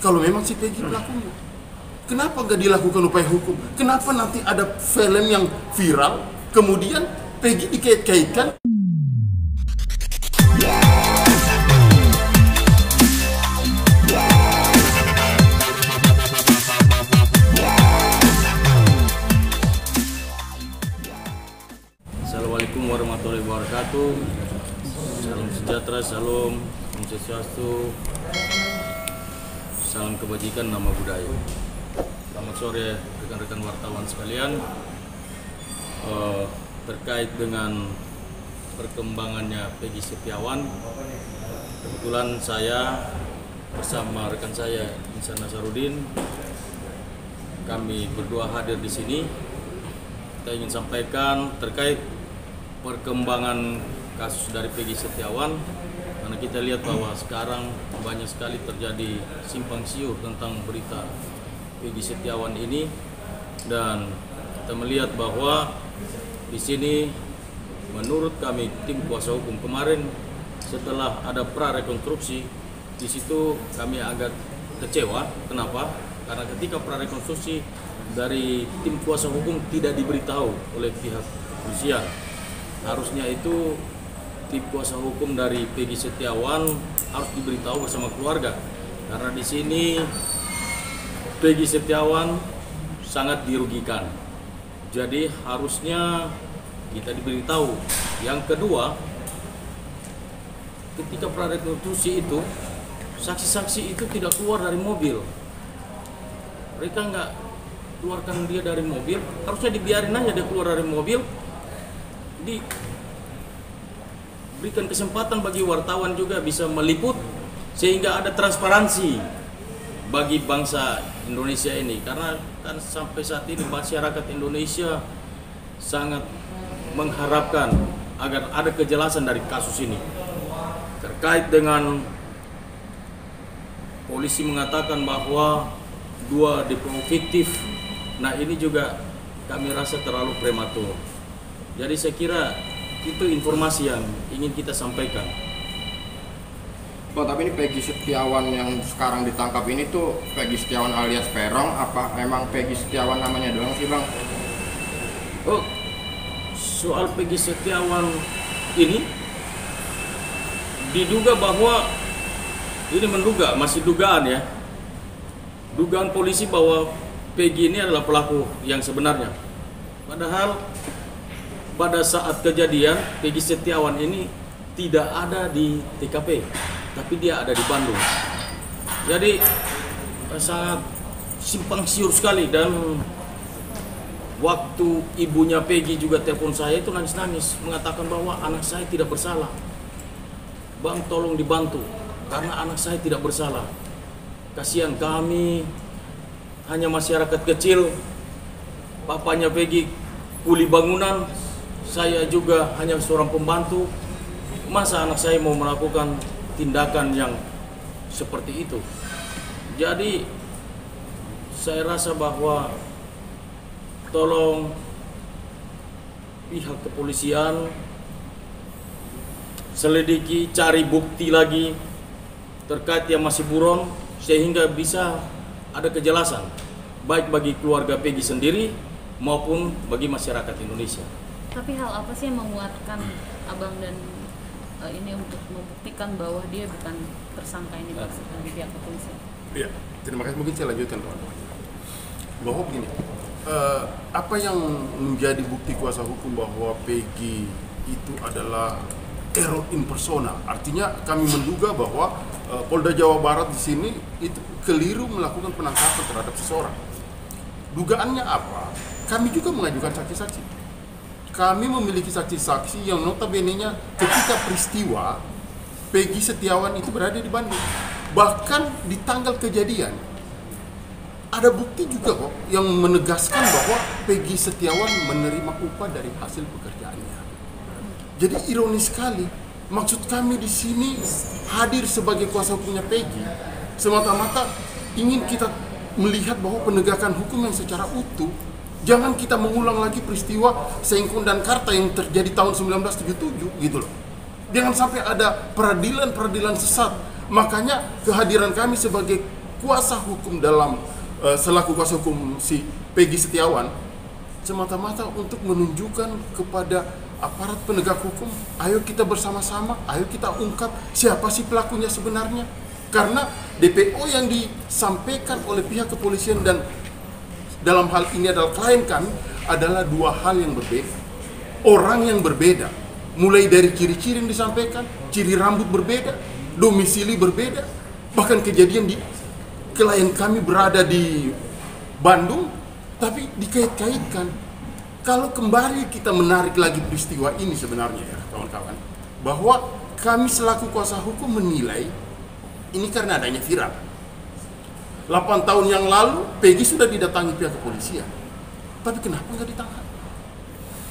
kalau memang si Peggy pelakunya. Kenapa nggak dilakukan upaya hukum? Kenapa nanti ada film yang viral, kemudian Peggy dikait-kaitkan? Assalamualaikum warahmatullahi wabarakatuh. Salam sejahtera, salam Om Swastiastu, salam kebajikan, nama budaya. Selamat sore rekan-rekan wartawan sekalian. Terkait dengan perkembangannya Peggy Setiawan, kebetulan saya bersama rekan saya Insan Nasarudin, kami berdua hadir di sini. Kita ingin sampaikan terkait perkembangan kasus dari Peggy Setiawan, karena kita lihat bahwa sekarang banyak sekali terjadi simpang siur tentang berita Peggy Setiawan ini, dan kita melihat bahwa di sini menurut kami tim kuasa hukum kemarin setelah ada prarekonstruksi, di situ kami agak kecewa. Kenapa? Karena ketika prarekonstruksi dari tim kuasa hukum tidak diberitahu oleh pihak kepolisian. Harusnya itu tim kuasa hukum dari Peggy Setiawan harus diberitahu bersama keluarga, karena di sini Peggy Setiawan sangat dirugikan. Jadi harusnya kita diberitahu. Yang kedua, ketika prarekonstruksi itu saksi-saksi itu tidak keluar dari mobil. Mereka nggak keluarkan dia dari mobil, harusnya dibiarin aja dia keluar dari mobil. Diberikan kesempatan bagi wartawan juga bisa meliput, sehingga ada transparansi bagi bangsa Indonesia ini. Karena kan sampai saat ini masyarakat Indonesia sangat mengharapkan agar ada kejelasan dari kasus ini. Terkait dengan polisi mengatakan bahwa 2 DPO fiktif, nah ini juga kami rasa terlalu prematur. Jadi saya kira itu informasi yang ingin kita sampaikan. Bang, tapi ini Peggy Setiawan yang sekarang ditangkap ini tuh Peggy Setiawan alias Peron, apa memang Peggy Setiawan namanya doang sih, Bang? Oh, soal Peggy Setiawan ini diduga bahwa ini menduga, masih dugaan ya. Dugaan polisi bahwa Peggy ini adalah pelaku yang sebenarnya. Padahal pada saat kejadian Peggy Setiawan ini tidak ada di TKP, tapi dia ada di Bandung. Jadi sangat simpang siur sekali, dan waktu ibunya Peggy juga telepon saya itu nangis-nangis mengatakan bahwa anak saya tidak bersalah. Bang, tolong dibantu karena anak saya tidak bersalah. Kasihan kami, hanya masyarakat kecil. Papanya Peggy kuli bangunan, saya juga hanya seorang pembantu. Masa anak saya mau melakukan tindakan yang seperti itu? Jadi saya rasa bahwa tolong pihak kepolisian selidiki, cari bukti lagi terkait yang masih buron, sehingga bisa ada kejelasan baik bagi keluarga Peggy sendiri maupun bagi masyarakat Indonesia. Tapi hal apa sih yang menguatkan Abang dan ini untuk membuktikan bahwa dia bukan tersangka ini maksudnya di pihak kepolisian? Iya, terima kasih. Mungkin saya lanjutkan, teman-teman. Bahwa begini, apa yang menjadi bukti kuasa hukum bahwa Peggy itu adalah error in persona? Artinya kami menduga bahwa Polda Jawa Barat di sini itu keliru melakukan penangkapan terhadap seseorang. Dugaannya apa? Kami juga mengajukan saksi-saksi. Kami memiliki saksi-saksi yang notabene-nya ketika peristiwa Peggy Setiawan itu berada di Bandung. Bahkan di tanggal kejadian ada bukti juga kok yang menegaskan bahwa Peggy Setiawan menerima upah dari hasil pekerjaannya. Jadi ironis sekali. Maksud kami di sini hadir sebagai kuasa hukumnya Peggy semata-mata ingin kita melihat bahwa penegakan hukum yang secara utuh. Jangan kita mengulang lagi peristiwa Sengkun dan Karta yang terjadi tahun 1977 gitu loh. Jangan sampai ada peradilan sesat. Makanya kehadiran kami sebagai kuasa hukum dalam selaku kuasa hukum si Peggy Setiawan semata-mata untuk menunjukkan kepada aparat penegak hukum, ayo kita bersama-sama, ayo kita ungkap siapa sih pelakunya sebenarnya. Karena DPO yang disampaikan oleh pihak kepolisian dan dalam hal ini adalah klien kami adalah dua hal yang berbeda, orang yang berbeda, mulai dari ciri-ciri yang disampaikan, ciri rambut berbeda, domisili berbeda, bahkan kejadian di klien kami berada di Bandung, tapi dikait-kaitkan. Kalau kembali kita menarik lagi peristiwa ini sebenarnya ya kawan-kawan, bahwa kami selaku kuasa hukum menilai ini karena adanya viral. 8 tahun yang lalu Peggy sudah didatangi pihak kepolisian, tapi kenapa nggak ditangkap?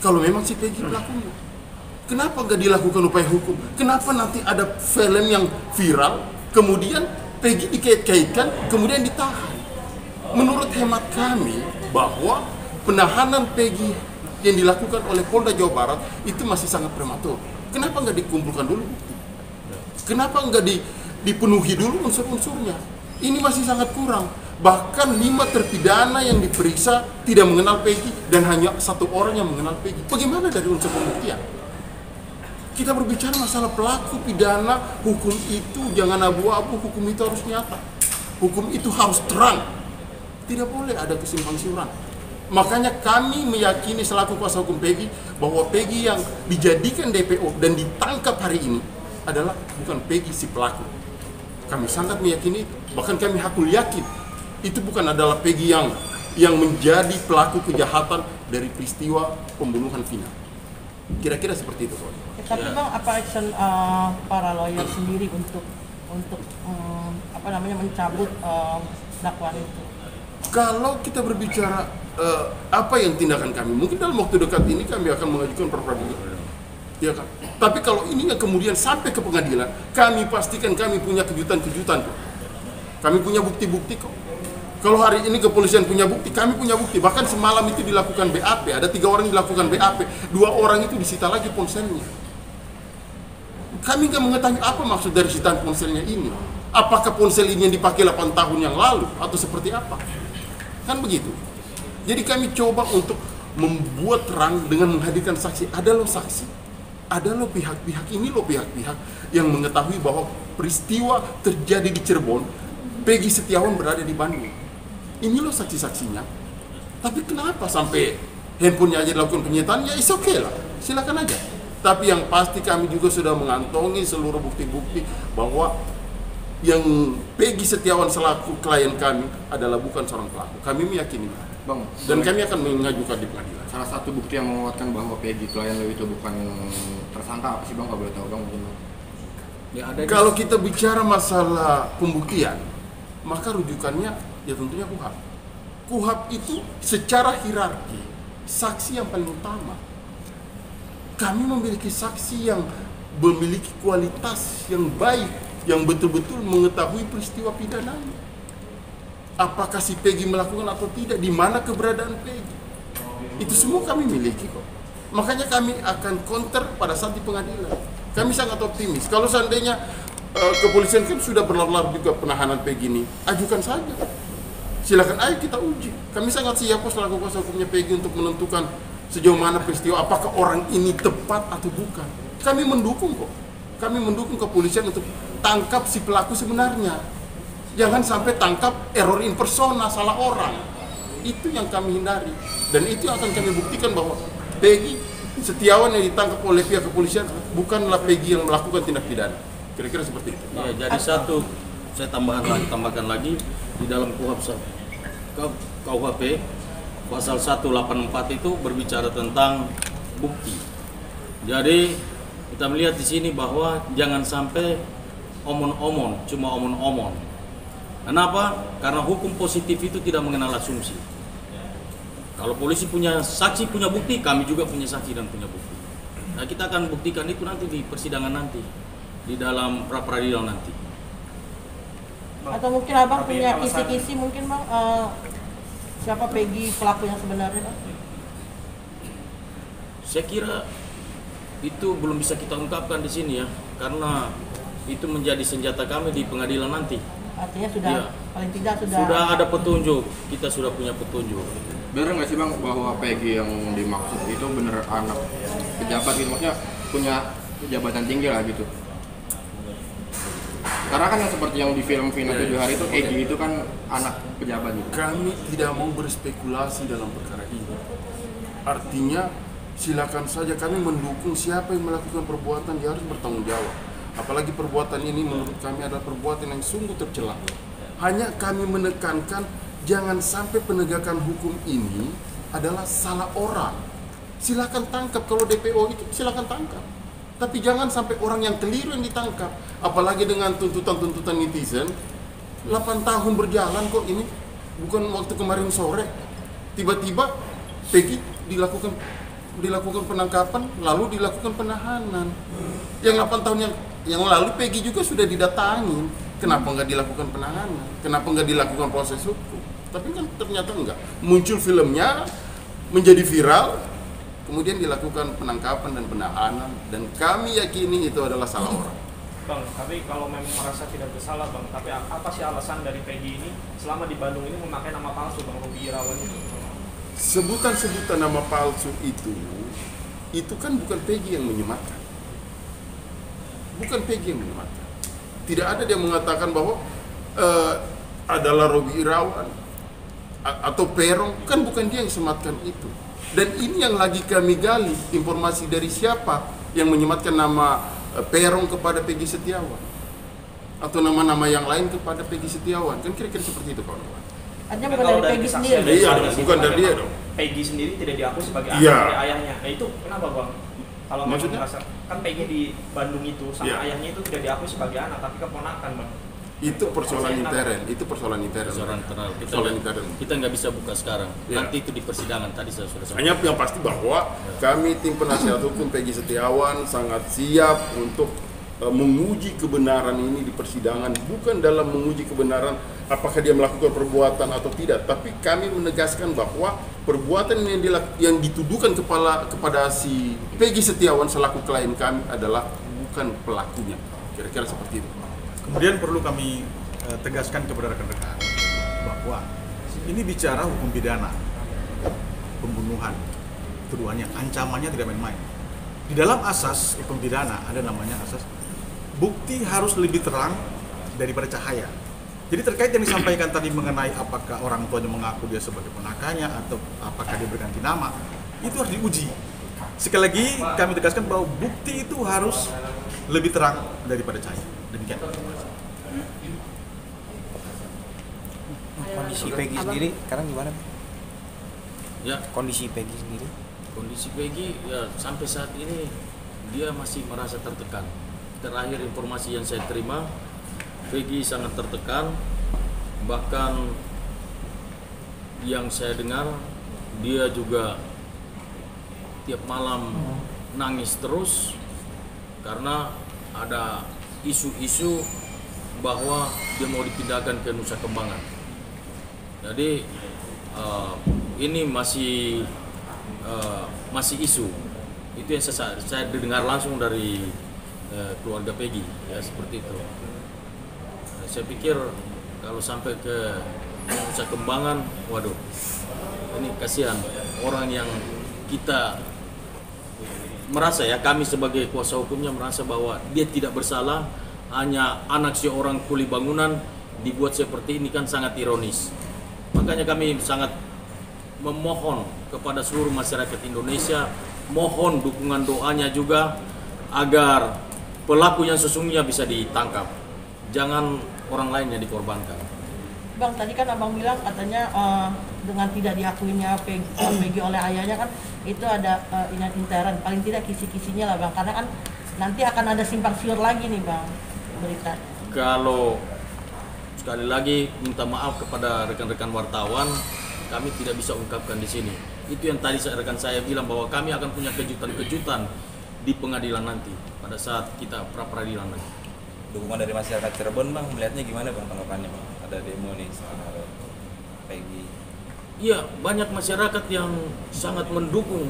Kalau memang si Peggy pelakunya, kenapa nggak dilakukan upaya hukum? Kenapa nanti ada film yang viral, kemudian Peggy dikait-kaitkan, kemudian ditahan? Menurut hemat kami bahwa penahanan Peggy yang dilakukan oleh Polda Jawa Barat itu masih sangat prematur. Kenapa nggak dikumpulkan dulu bukti? Kenapa nggak dipenuhi dulu unsur-unsurnya? Ini masih sangat kurang. Bahkan 5 terpidana yang diperiksa tidak mengenal Peggy dan hanya 1 orang yang mengenal Peggy. Bagaimana dari unsur pembuktian? Kita berbicara masalah pelaku pidana, hukum itu jangan abu-abu, hukum itu harus nyata. Hukum itu harus terang. Tidak boleh ada kesimpang siuran. Makanya kami meyakini selaku kuasa hukum Peggy bahwa Peggy yang dijadikan DPO dan ditangkap hari ini adalah bukan Peggy si pelaku. Kami sangat meyakini itu. Bahkan kami hakul yakin itu bukan adalah Peggy yang menjadi pelaku kejahatan dari peristiwa pembunuhan Vina. Kira-kira seperti itu, Pak. Tapi Bang, apa action para lawyer sendiri untuk mencabut dakwaan itu? Kalau kita berbicara apa yang tindakan kami, mungkin dalam waktu dekat ini kami akan mengajukan pra-peradilan, ya kan? Tapi kalau ini yang kemudian sampai ke pengadilan, kami pastikan kami punya kejutan-kejutan kok. Kami punya bukti-bukti kok. Kalau hari ini kepolisian punya bukti, kami punya bukti. Bahkan semalam itu dilakukan BAP, ada 3 orang yang dilakukan BAP, 2 orang itu disita lagi ponselnya. Kami nggak mengetahui apa maksud dari sitaan ponselnya ini. Apakah ponsel ini yang dipakai 8 tahun yang lalu atau seperti apa? Kan begitu. Jadi kami coba untuk membuat terang dengan menghadirkan saksi. Ada loh saksi, ada loh pihak-pihak, ini loh pihak-pihak yang mengetahui bahwa peristiwa terjadi di Cirebon, Peggy Setiawan berada di Bandung. Ini loh saksi-saksinya. Tapi kenapa sampai handphonenya aja dilakukan penyitaan? Ya is okay lah, silakan aja. Tapi yang pasti kami juga sudah mengantongi seluruh bukti-bukti bahwa yang Peggy Setiawan selaku klien kami adalah bukan seorang pelaku. Kami meyakini, Bang, dan kami akan mengajukan di pengadilan. salah satu bukti yang menguatkan bahwa Peggy klien lo itu bukan tersangka apa sih Bang? Nggak boleh tahu Bang mungkin Bang. Ya, ada Kalau kita bicara masalah pembuktian, maka rujukannya ya tentunya KUHAP. KUHAP itu secara hierarki saksi yang paling utama. Kami memiliki saksi yang memiliki kualitas yang baik, yang betul-betul mengetahui peristiwa pidananya. Apakah si Peggy melakukan atau tidak, di mana keberadaan Peggy. Itu semua kami miliki kok. Makanya kami akan counter pada saat di pengadilan. Kami sangat optimis. Kalau seandainya kepolisian kan sudah berlarut-larut juga penahanan Peggy ini, ajukan saja. Silakan ayo kita uji. Kami sangat siap kok selaku kuasa hukumnya Peggy untuk menentukan sejauh mana peristiwa, apakah orang ini tepat atau bukan. Kami mendukung kok. Kami mendukung kepolisian untuk tangkap si pelaku sebenarnya. Jangan sampai tangkap error in persona, salah orang. Itu yang kami hindari. Dan itu yang akan kami buktikan bahwa Peggy Setiawan yang ditangkap oleh pihak kepolisian bukanlah Peggy yang melakukan tindak pidana. Kira-kira seperti itu. Ya, jadi satu saya tambahkan lagi di dalam KUHP pasal 184 itu berbicara tentang bukti. Jadi kita melihat di sini bahwa jangan sampai omon-omon, cuma omon-omon. Kenapa? Karena hukum positif itu tidak mengenal asumsi. Kalau polisi punya saksi, punya bukti, kami juga punya saksi dan punya bukti. Nah, kita akan buktikan itu nanti di persidangan nanti, di dalam pra-peradilan nanti. Atau mungkin Abang punya kisi-kisi mungkin Bang, siapa Peggy pelaku yang sebenarnya Bang? Saya kira itu belum bisa kita ungkapkan di sini ya, karena itu menjadi senjata kami di pengadilan nanti. Artinya sudah Iya. Paling tidak Sudah ada petunjuk, kita sudah punya petunjuk. Bener nggak sih Bang bahwa Peggy yang dimaksud itu bener anak pejabat gitu, maksudnya punya jabatan tinggi lah gitu? Karena kan yang seperti yang di film Vina 7 Hari itu Egy itu kan anak pejabat gitu. Kami tidak mau berspekulasi dalam perkara ini. Artinya silakan saja, kami mendukung siapa yang melakukan perbuatan, dia harus bertanggung jawab. Apalagi perbuatan ini menurut kami adalah perbuatan yang sungguh tercela. Hanya kami menekankan jangan sampai penegakan hukum ini adalah salah orang. Silakan tangkap, kalau DPO itu silakan tangkap. Tapi jangan sampai orang yang keliru yang ditangkap. Apalagi dengan tuntutan-tuntutan netizen. 8 tahun berjalan kok ini. Bukan waktu kemarin sore. Tiba-tiba Peggy dilakukan penangkapan, lalu dilakukan penahanan. Yang 8 tahun yang lalu Peggy juga sudah didatangi. Kenapa nggak dilakukan penahanan? Kenapa nggak dilakukan proses hukum? Tapi kan ternyata enggak. Muncul filmnya, menjadi viral, kemudian dilakukan penangkapan dan penahanan, dan kami yakini itu adalah salah orang. Bang, tapi kalau memang merasa tidak bersalah Bang, tapi apa sih alasan dari Peggy ini selama di Bandung ini memakai nama palsu Bang Robi Irawan itu? Sebutan-sebutan nama palsu itu kan bukan Peggy yang menyematkan. Bukan Peggy yang menyematkan. Tidak ada dia mengatakan bahwa adalah Robi Irawan atau Peron, kan bukan dia yang sematkan itu. Dan ini yang lagi kami gali, informasi dari siapa yang menyematkan nama Peron kepada Peggy Setiawan atau nama-nama yang lain kepada Peggy Setiawan, kan kira-kira seperti itu kawan-kawan. Artinya bukan dari Peggy sendiri. Iya, bukan dari dia dong. Peggy sendiri tidak diakui sebagai anak Iya. dari ayahnya. Nah itu kenapa Bang? Kalau memang Maksudnya? merasa, kan Peggy di Bandung itu sama Iya. ayahnya itu tidak diakui sebagai anak, tapi keponakan Bang. Itu persoalan intern, itu persoalan intern. Persoalan internal. Persoalan intern. Kita nggak bisa buka sekarang. Ya. Nanti itu di persidangan tadi saya sudah sampaikan. Hanya yang pasti bahwa kami tim penasihat hukum Peggy Setiawan sangat siap untuk menguji kebenaran ini di persidangan, bukan dalam menguji kebenaran apakah dia melakukan perbuatan atau tidak, tapi kami menegaskan bahwa perbuatan yang dituduhkan kepada si Peggy Setiawan selaku klien kami adalah bukan pelakunya. Kira-kira seperti itu. Kemudian perlu kami tegaskan kepada rekan-rekan bahwa ini bicara hukum pidana, pembunuhan, keduanya ancamannya tidak main-main. Di dalam asas hukum pidana ada namanya asas bukti harus lebih terang daripada cahaya. Jadi terkait yang disampaikan tadi mengenai apakah orang tuanya mengaku dia sebagai ponakannya atau apakah dia berganti nama, itu harus diuji. Sekali lagi kami tegaskan bahwa bukti itu harus lebih terang daripada cahaya. Demikian. Kondisi Peggy sendiri sekarang gimana? Ya, Kondisi Peggy sendiri? kondisi Peggy ya sampai saat ini dia masih merasa tertekan. Terakhir informasi yang saya terima, Peggy sangat tertekan. Bahkan yang saya dengar, dia juga tiap malam nangis terus karena ada isu-isu bahwa dia mau dipindahkan ke Nusa Kambangan. Jadi ini masih isu. Itu yang saya dengar langsung dari keluarga Peggy, ya seperti itu. Saya pikir kalau sampai ke Nusa Kambangan, waduh, ini kasihan orang yang kita merasa, ya kami sebagai kuasa hukumnya merasa bahwa dia tidak bersalah, hanya anak seorang kuli bangunan dibuat seperti ini, kan sangat ironis. Makanya kami sangat memohon kepada seluruh masyarakat Indonesia, mohon dukungan doanya juga agar pelaku yang sesungguhnya bisa ditangkap, jangan orang lain yang dikorbankan. Bang, tadi kan abang bilang katanya dengan tidak diakuinya Peggy oleh ayahnya kan itu ada intern, paling tidak kisi-kisinya lah Bang, karena kan nanti akan ada simpang siur lagi nih Bang berita. Kalau sekali lagi minta maaf kepada rekan-rekan wartawan, kami tidak bisa ungkapkan di sini. Itu yang tadi rekan saya bilang bahwa kami akan punya kejutan-kejutan di pengadilan nanti pada saat kita pra-peradilan nanti. Dukungan dari masyarakat Cirebon Bang, melihatnya gimana Bang tanggapannya Bang? Ada demo nih soal Peggy. Iya, banyak masyarakat yang sangat mendukung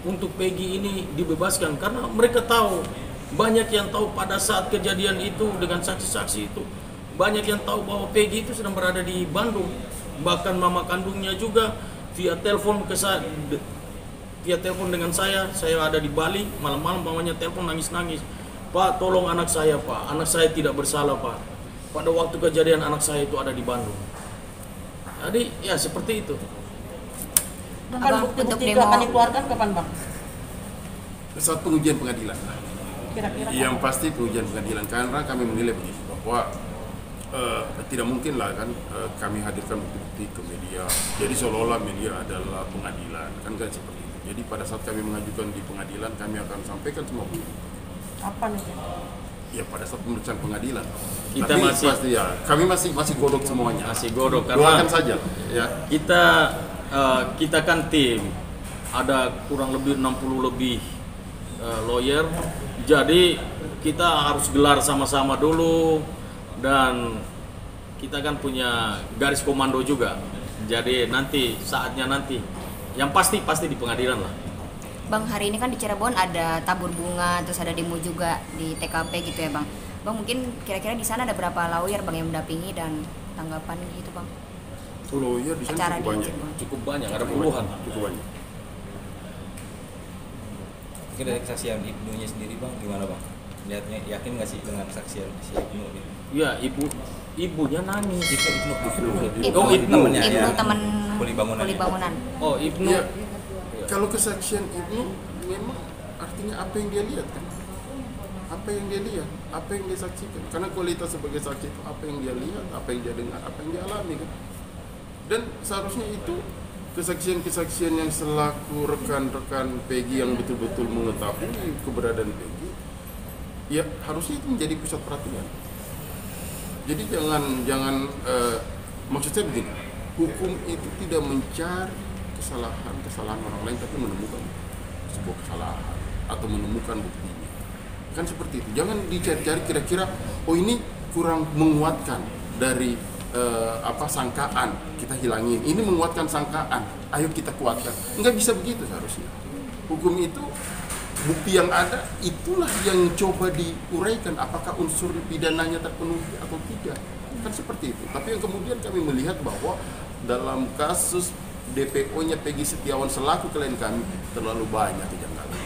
untuk Peggy ini dibebaskan karena mereka tahu, banyak yang tahu pada saat kejadian itu dengan saksi-saksi itu banyak yang tahu bahwa Peggy itu sedang berada di Bandung. Bahkan mama kandungnya juga via telepon dengan saya ada di Bali, malam-malam mamanya telepon nangis-nangis. Pak, tolong anak saya, Pak. Anak saya tidak bersalah, Pak. Pada waktu kejadian anak saya itu ada di Bandung. Jadi ya seperti itu. Kan bukti-bukti itu akan dikeluarkan kapan Bang? Saat pengujian pengadilan. Kira-kira Yang pasti pengujian pengadilan, karena kami menilai begini bahwa tidak mungkin lah kan kami hadirkan bukti-bukti ke media. Jadi seolah-olah media adalah pengadilan, kan seperti itu. Jadi pada saat kami mengajukan di pengadilan, kami akan sampaikan semua bukti. apa nih? Ya pada saat pemeriksaan pengadilan. Kita tapi masih pasti ya, kami masih godok semuanya. Masih godok Doakan karena saja ya. Kita kan tim, ada kurang lebih 60 lebih lawyer. Jadi kita harus gelar sama-sama dulu, dan kita kan punya garis komando juga. Jadi nanti saatnya nanti yang pasti di pengadilan lah. Bang, hari ini kan di Cirebon ada tabur bunga, terus ada demo juga di TKP gitu ya Bang. Bang, mungkin kira-kira di sana ada berapa lawyer Bang yang mendampingi dan tanggapan gitu Bang? Lawyer di sana Acara cukup di banyak. Cirebon. Cukup banyak, ada puluhan. Cukup banyak. Mungkin dari kesaksian Ibnunya sendiri Bang, gimana Bang? Lihatnya yakin nggak sih dengan kesaksian si Ibnu gitu? Ya, ibunya nangis. Ibnu. Oh, Ibnu. Temennya, Ibnu ya. teman Kuli bangunan. Kuli bangunan. Oh, Ibnu. Ya, kalau kesaksian Ibnu memang artinya apa yang dia lihat kan? Apa yang dia lihat, apa yang dia saksikan. Karena kualitas sebagai saksi itu apa yang dia lihat, apa yang dia dengar, apa yang dia alami kan. Dan seharusnya itu kesaksian-kesaksian yang selaku rekan-rekan Peggy yang betul-betul mengetahui keberadaan Peggy, ya harusnya itu menjadi pusat perhatian. Jadi jangan maksud saya begini, hukum itu tidak mencari kesalahan orang lain, tapi menemukan sebuah kesalahan atau menemukan buktinya. Kan seperti itu. Jangan dicari-cari kira-kira oh ini kurang menguatkan dari sangkaan, kita hilangin. Ini menguatkan sangkaan, ayo kita kuatkan. Enggak bisa begitu seharusnya. Hukum itu bukti yang ada itulah yang coba diuraikan apakah unsur pidananya terpenuhi atau tidak. Kan seperti itu. Tapi yang kemudian kami melihat bahwa dalam kasus DPO-nya Peggy Setiawan selaku klien kami terlalu banyak kejanggalan.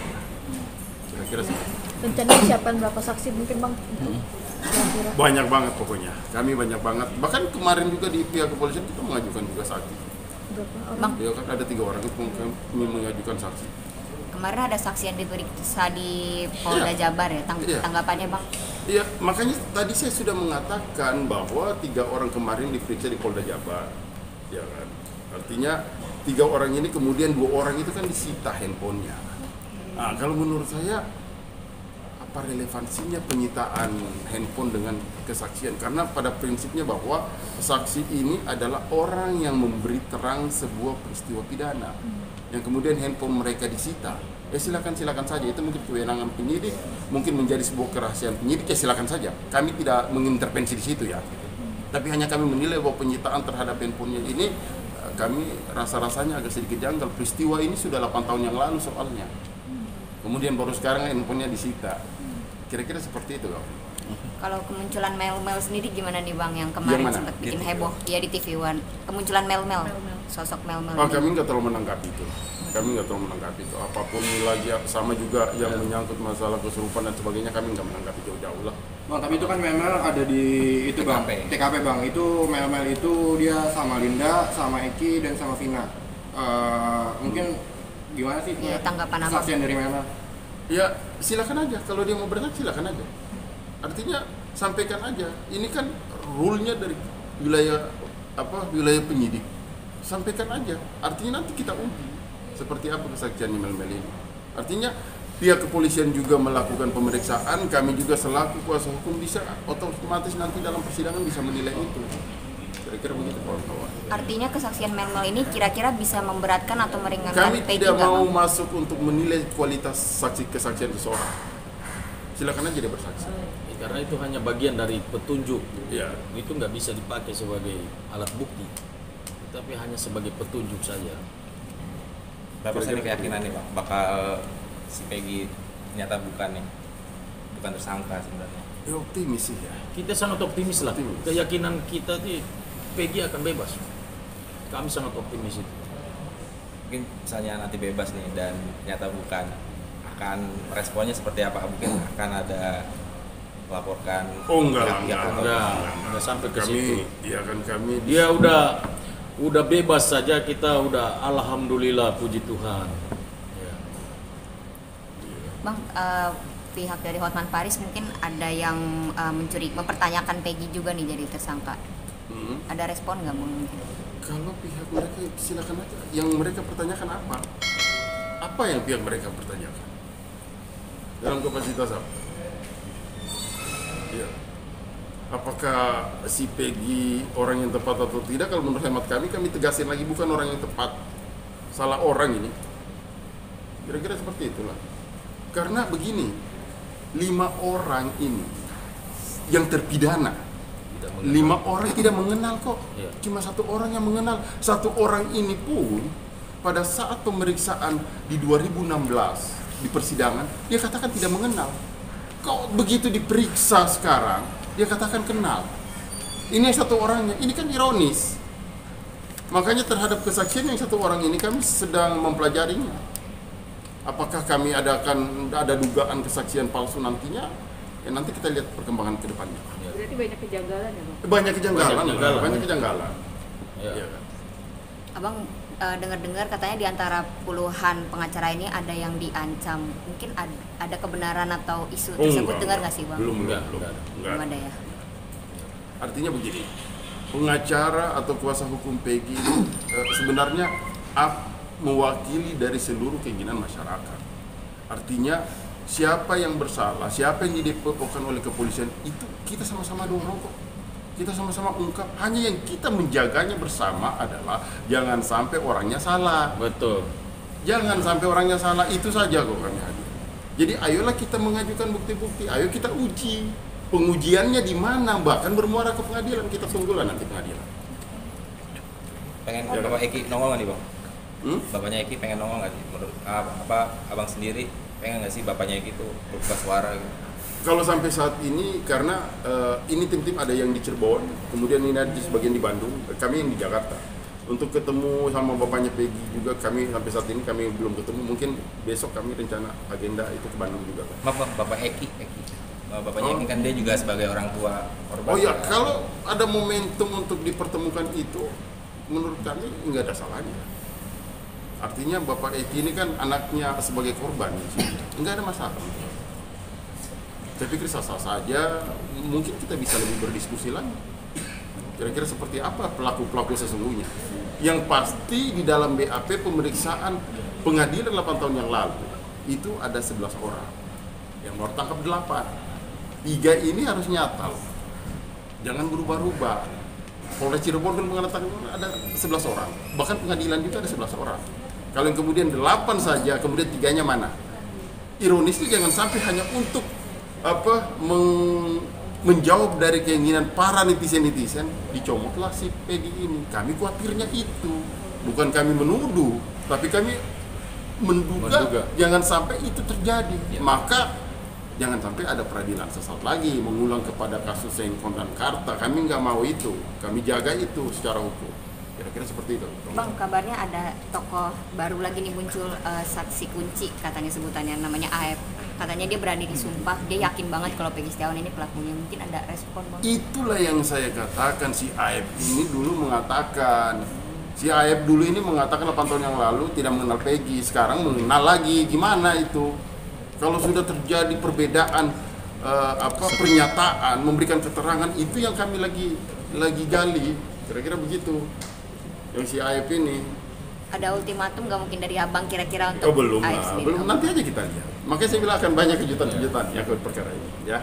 Kira-kira sih. Rencana siapkan berapa saksi mungkin Bang? Kira-kira. Banyak banget pokoknya. Kami banyak banget. Bahkan kemarin juga di pihak kepolisian kita mengajukan juga saksi. Berapa orang? Bang, Ya kan ada 3 orang itu kami mengajukan saksi. kemarin ada saksi yang diperiksa di Polda Iya. Jabar ya, Iya. tanggapannya Bang? Iya, makanya tadi saya sudah mengatakan bahwa 3 orang kemarin diperiksa di Polda Jabar. Ya kan. Artinya 3 orang ini kemudian 2 orang itu kan disita handphonenya. Nah, kalau menurut saya apa relevansinya penyitaan handphone dengan kesaksian? Karena pada prinsipnya bahwa saksi ini adalah orang yang memberi terang sebuah peristiwa pidana, yang kemudian handphone mereka disita. Ya silakan saja, itu mungkin kewenangan penyidik, mungkin menjadi sebuah kerahasiaan penyidik, ya silakan saja. Kami tidak mengintervensi di situ ya. Tapi hanya kami menilai bahwa penyitaan terhadap handphonenya ini kami rasa-rasanya agak sedikit janggal. Peristiwa ini sudah 8 tahun yang lalu soalnya. Kemudian baru sekarang handphonenya disita. Kira-kira seperti itu Bang. Kalau kemunculan Mel sendiri gimana nih Bang yang kemarin Yang mana? sempat bikin heboh ya di TV One? Kemunculan Mel, sosok Mel Oh, ini. kami nggak terlalu menanggapi itu. Apapun lagi sama juga yang menyangkut masalah kesurupan dan sebagainya, kami nggak menanggapi jauh-jauh lah. Bang, tapi itu kan Mel ada di itu Bang, TKP Bang. Itu Mel itu dia sama Linda, sama Eki dan sama Vina. Mungkin gimana sih Ya, tanggapan Abang. kesaksian dari Mel? Ya silakan aja, kalau dia mau bersaksi silakan aja. Artinya sampaikan aja. Ini kan rule-nya dari wilayah penyidik. Sampaikan aja. Artinya nanti kita uji seperti apa kesaksiannya Mel ini. Artinya pihak kepolisian juga melakukan pemeriksaan, kami juga selaku kuasa hukum bisa otomatis nanti dalam persidangan bisa menilai itu. Kira-kira begitu kawan-kawan. Artinya kesaksian Mel ini kira-kira bisa memberatkan atau meringankan Kami Peggy tidak nggak, mau Bang? masuk untuk menilai kualitas kesaksian seseorang. Silakan aja dia bersaksi. Karena itu hanya bagian dari petunjuk. Ya. Itu nggak bisa dipakai sebagai alat bukti, tapi hanya sebagai petunjuk saja. Berapa persen keyakinan nih Bang bakal si Peggy ternyata bukan tersangka sebenarnya? Ya, optimis sih ya. Kita sangat optimis lah. Optimis. Keyakinan kita sih Peggy akan bebas. Kami sangat optimis itu. Mungkin misalnya nanti bebas nih dan ternyata bukan, akan responnya seperti apa? Mungkin akan ada melaporkan Oh enggak sampai ke kami, situ. ya kan kami Dia udah bebas saja, kita udah alhamdulillah, puji Tuhan. Ya. Bang, pihak dari Hotman Paris mungkin ada yang mempertanyakan Peggy juga nih jadi tersangka. Ada respon nggak Bang? Kalau pihak mereka silakan aja. Yang mereka pertanyakan apa? Apa yang pihak mereka pertanyakan? Dalam kapasitas apa? Ya. Apakah si Peggy orang yang tepat atau tidak? Kalau menurut hemat kami tegasin lagi bukan orang yang tepat. Salah orang ini. Kira-kira seperti itulah. Karena begini, 5 orang ini yang terpidana, 5 orang tidak mengenal kok. Cuma 1 orang yang mengenal. 1 orang ini pun pada saat pemeriksaan di 2016 di persidangan dia katakan tidak mengenal. Kok begitu diperiksa sekarang dia katakan kenal. Ini yang 1 orangnya. Ini kan ironis. Makanya terhadap kesaksian yang 1 orang ini kami sedang mempelajarinya. Apakah kami ada dugaan kesaksian palsu nantinya? Ya nanti kita lihat perkembangan ke depannya. Berarti banyak kejanggalan ya Bang? Banyak kejanggalan. Ya. Kan? Abang dengar-dengar katanya di antara puluhan pengacara ini ada yang diancam. Mungkin ada kebenaran atau isu tersebut, dengar nggak sih Bang? Belum ada ya. Artinya begini, pengacara atau kuasa hukum Peggy sebenarnya mewakili dari seluruh keinginan masyarakat. Artinya siapa yang bersalah, siapa yang didepokan oleh kepolisian itu kita sama-sama dorong kok. Kita sama-sama ungkap. Hanya yang kita menjaganya bersama adalah jangan sampai orangnya salah. Betul. Jangan sampai orangnya salah, itu saja kok kami hadir. Jadi ayolah kita mengajukan bukti-bukti, ayo kita uji. Pengujiannya di mana, bahkan bermuara ke pengadilan, kita tunggulah nanti pengadilan. Pengen Bapak Eki nongol nggak nih Bang? Bapaknya Eki pengen nongol nggak sih? Menurut abang sendiri pengen nggak sih bapaknya Eki itu berbuka suara gitu? Kalau sampai saat ini karena ini tim-tim ada yang di Cirebon, kemudian ini ada sebagian di Bandung, kami yang di Jakarta. Untuk ketemu sama bapaknya Peggy juga kami sampai saat ini kami belum ketemu. Mungkin besok kami rencana agenda itu ke Bandung juga. Maaf Bapak Eki. Bapaknya Eki kan dia juga sebagai orang tua korban. Oh ya, kalau ada momentum untuk dipertemukan itu, menurut kami nggak ada salahnya. Artinya Bapak Eki ini kan anaknya sebagai korban, nggak ada masalah. Saya pikir sah-sah saja, mungkin kita bisa lebih berdiskusi lagi. Kira-kira seperti apa pelaku-pelaku sesungguhnya. Yang pasti di dalam BAP pemeriksaan pengadilan 8 tahun yang lalu, itu ada 11 orang. Yang baru tangkap 8. 3 ini harus nyata. Jangan berubah-ubah. Polres Cirebon kan mengatakan ada 11 orang. Bahkan pengadilan juga ada 11 orang. Kalau yang kemudian 8 saja, kemudian 3-nya mana? Ironisnya jangan sampai hanya untuk menjawab dari keinginan para netizen dicomotlah si Peggy ini. Kami khawatirnya itu. Bukan kami menuduh, tapi kami menduga. Jangan sampai itu terjadi. Ya. Maka jangan sampai ada peradilan sesat lagi mengulang kepada kasus Sengkon dan Karta. Kami nggak mau itu. Kami jaga itu secara hukum. Kira-kira seperti itu. Bang, kabarnya ada tokoh baru lagi nih muncul, saksi kunci katanya sebutannya, namanya AF. Katanya dia berani disumpah, dia yakin banget kalau Peggy Setiawan ini pelakunya. Mungkin ada respon Bang? Itulah yang saya katakan, si AF ini dulu mengatakan. Si AF dulu ini mengatakan 8 tahun yang lalu tidak mengenal Peggy, sekarang mengenal lagi. Gimana itu? Kalau sudah terjadi perbedaan pernyataan, memberikan keterangan, itu yang kami lagi gali. Kira-kira begitu. Yang si AF ini. Ada ultimatum nggak mungkin dari Abang kira-kira untuk belum AF sendiri? Belum, nanti aja kita lihat. Makanya saya bilang akan banyak kejutan-kejutan ya ke perkara ini ya.